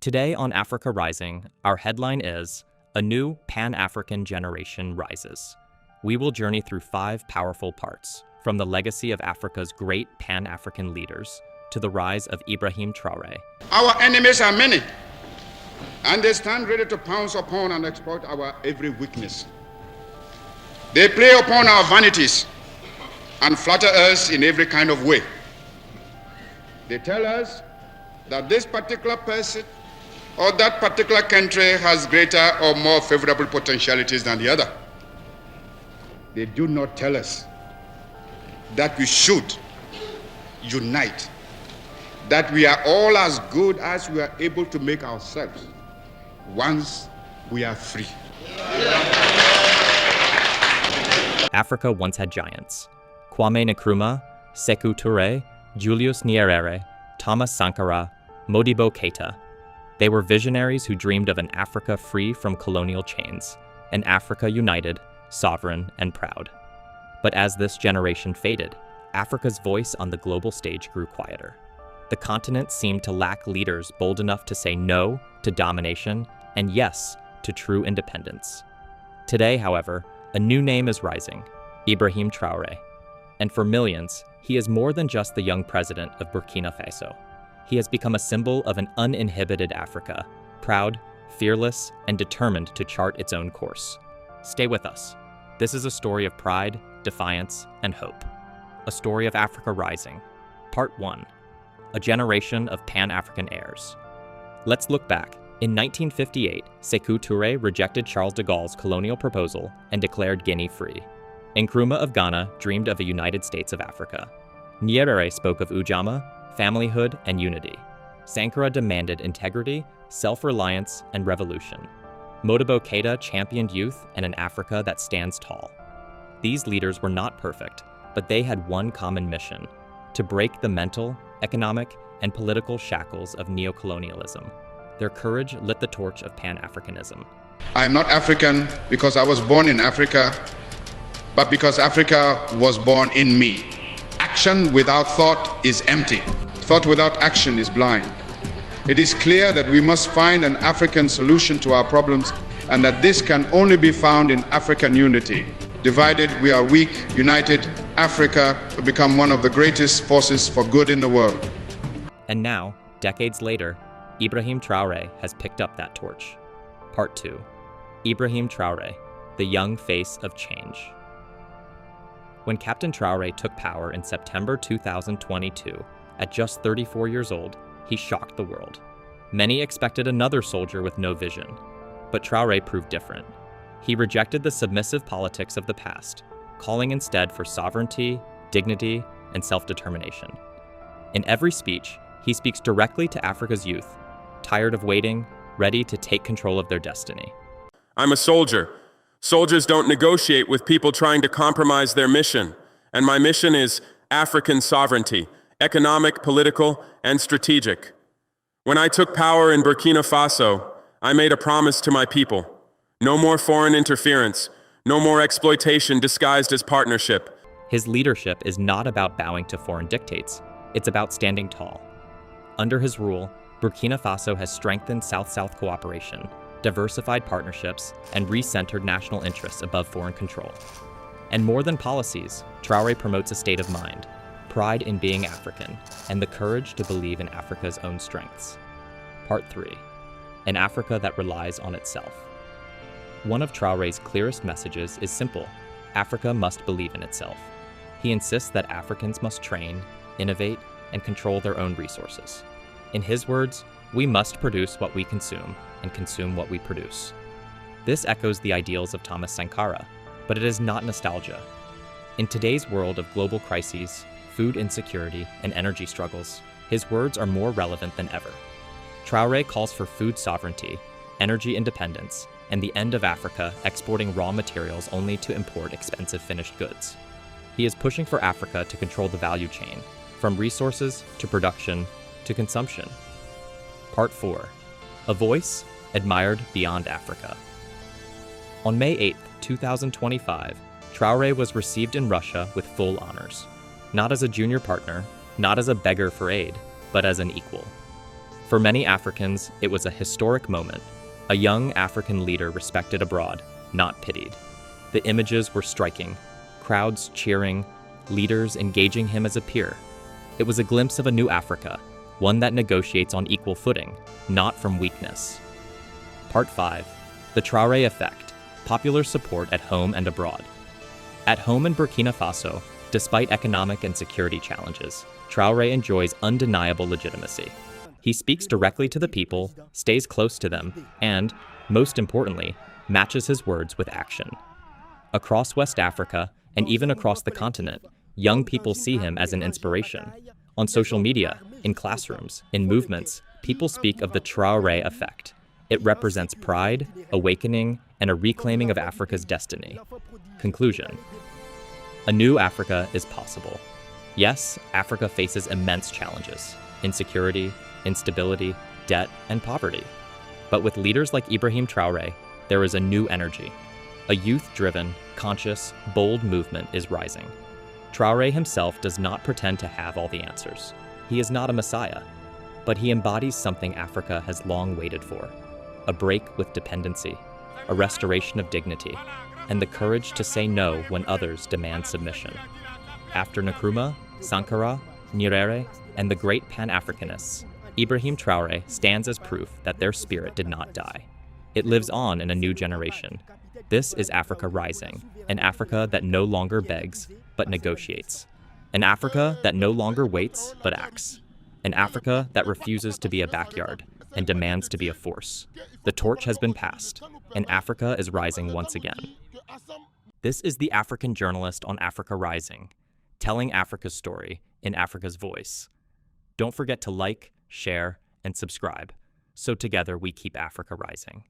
Today on Africa Rising, our headline is A New Pan-African Generation Rises. We will journey through 5 powerful parts, from the legacy of Africa's great Pan-African leaders to the rise of Ibrahim Traoré. Our enemies are many, and they stand ready to pounce upon and exploit our every weakness. They play upon our vanities and flatter us in every kind of way. They tell us that this particular person or that particular country has greater or more favorable potentialities than the other. They do not tell us that we should unite, that we are all as good as we are able to make ourselves once we are free. Africa once had giants. Kwame Nkrumah, Sekou Touré, Julius Nyerere, Thomas Sankara, Modibo Keita. They were visionaries who dreamed of an Africa free from colonial chains, an Africa united, sovereign, and proud. But as this generation faded, Africa's voice on the global stage grew quieter. The continent seemed to lack leaders bold enough to say no to domination and yes to true independence. Today, however, a new name is rising, Ibrahim Traoré. And for millions, he is more than just the young president of Burkina Faso. He has become a symbol of an uninhibited Africa, proud, fearless, and determined to chart its own course. Stay with us. This is a story of pride, defiance, and hope. A story of Africa rising. Part 1. A generation of Pan-African heirs. Let's look back. In 1958, Sekou Touré rejected Charles de Gaulle's colonial proposal and declared Guinea free. Nkrumah of Ghana dreamed of a United States of Africa. Nyerere spoke of Ujamaa, familyhood, and unity. Sankara demanded integrity, self-reliance, and revolution. Modibo Keita championed youth and an Africa that stands tall. These leaders were not perfect, but they had one common mission: to break the mental, economic, and political shackles of neocolonialism. Their courage lit the torch of Pan-Africanism. I am not African because I was born in Africa, but because Africa was born in me. Action without thought is empty. Thought without action is blind. It is clear that we must find an African solution to our problems, and that this can only be found in African unity. Divided, we are weak. United, Africa will become one of the greatest forces for good in the world. And now, decades later, Ibrahim Traoré has picked up that torch. Part 2. Ibrahim Traoré, the young face of change. When Captain Traoré took power in September 2022, at just 34 years old, he shocked the world. Many expected another soldier with no vision, but Traoré proved different. He rejected the submissive politics of the past, calling instead for sovereignty, dignity, and self-determination. In every speech, he speaks directly to Africa's youth, tired of waiting, ready to take control of their destiny. I'm a soldier. Soldiers don't negotiate with people trying to compromise their mission. And my mission is African sovereignty, economic, political, and strategic. When I took power in Burkina Faso, I made a promise to my people. No more foreign interference, no more exploitation disguised as partnership. His leadership is not about bowing to foreign dictates. It's about standing tall. Under his rule, Burkina Faso has strengthened South-South cooperation, diversified partnerships, and re-centered national interests above foreign control. And more than policies, Traoré promotes a state of mind, pride in being African, and the courage to believe in Africa's own strengths. Part 3. An Africa that relies on itself. One of Traoré's clearest messages is simple: Africa must believe in itself. He insists that Africans must train, innovate, and control their own resources. In his words, we must produce what we consume and consume what we produce. This echoes the ideals of Thomas Sankara, but it is not nostalgia. In today's world of global crises, food insecurity, and energy struggles, his words are more relevant than ever. Traoré calls for food sovereignty, energy independence, and the end of Africa exporting raw materials only to import expensive finished goods. He is pushing for Africa to control the value chain, from resources to production to consumption. Part 4. A voice admired beyond Africa. On May 8, 2025, Traoré was received in Russia with full honors. Not as a junior partner, not as a beggar for aid, but as an equal. For many Africans, it was a historic moment, a young African leader respected abroad, not pitied. The images were striking, crowds cheering, leaders engaging him as a peer. It was a glimpse of a new Africa, one that negotiates on equal footing, not from weakness. Part 5. The Traoré Effect, Popular Support at Home and Abroad. At home in Burkina Faso, despite economic and security challenges, Traoré enjoys undeniable legitimacy. He speaks directly to the people, stays close to them, and, most importantly, matches his words with action. Across West Africa, and even across the continent, young people see him as an inspiration. On social media, in classrooms, in movements, people speak of the Traoré effect. It represents pride, awakening, and a reclaiming of Africa's destiny. Conclusion. A new Africa is possible. Yes, Africa faces immense challenges: insecurity, instability, debt, and poverty. But with leaders like Ibrahim Traoré, there is a new energy. A youth-driven, conscious, bold movement is rising. Traoré himself does not pretend to have all the answers. He is not a messiah, but he embodies something Africa has long waited for: a break with dependency, a restoration of dignity, and the courage to say no when others demand submission. After Nkrumah, Sankara, Nyerere, and the great pan-Africanists, Ibrahim Traoré stands as proof that their spirit did not die. It lives on in a new generation. This is Africa rising, an Africa that no longer begs, but negotiates. An Africa that no longer waits, but acts. An Africa that refuses to be a backyard and demands to be a force. The torch has been passed, and Africa is rising once again. This is the African journalist on Africa Rising, telling Africa's story in Africa's voice. Don't forget to like, share, and subscribe, so together we keep Africa rising.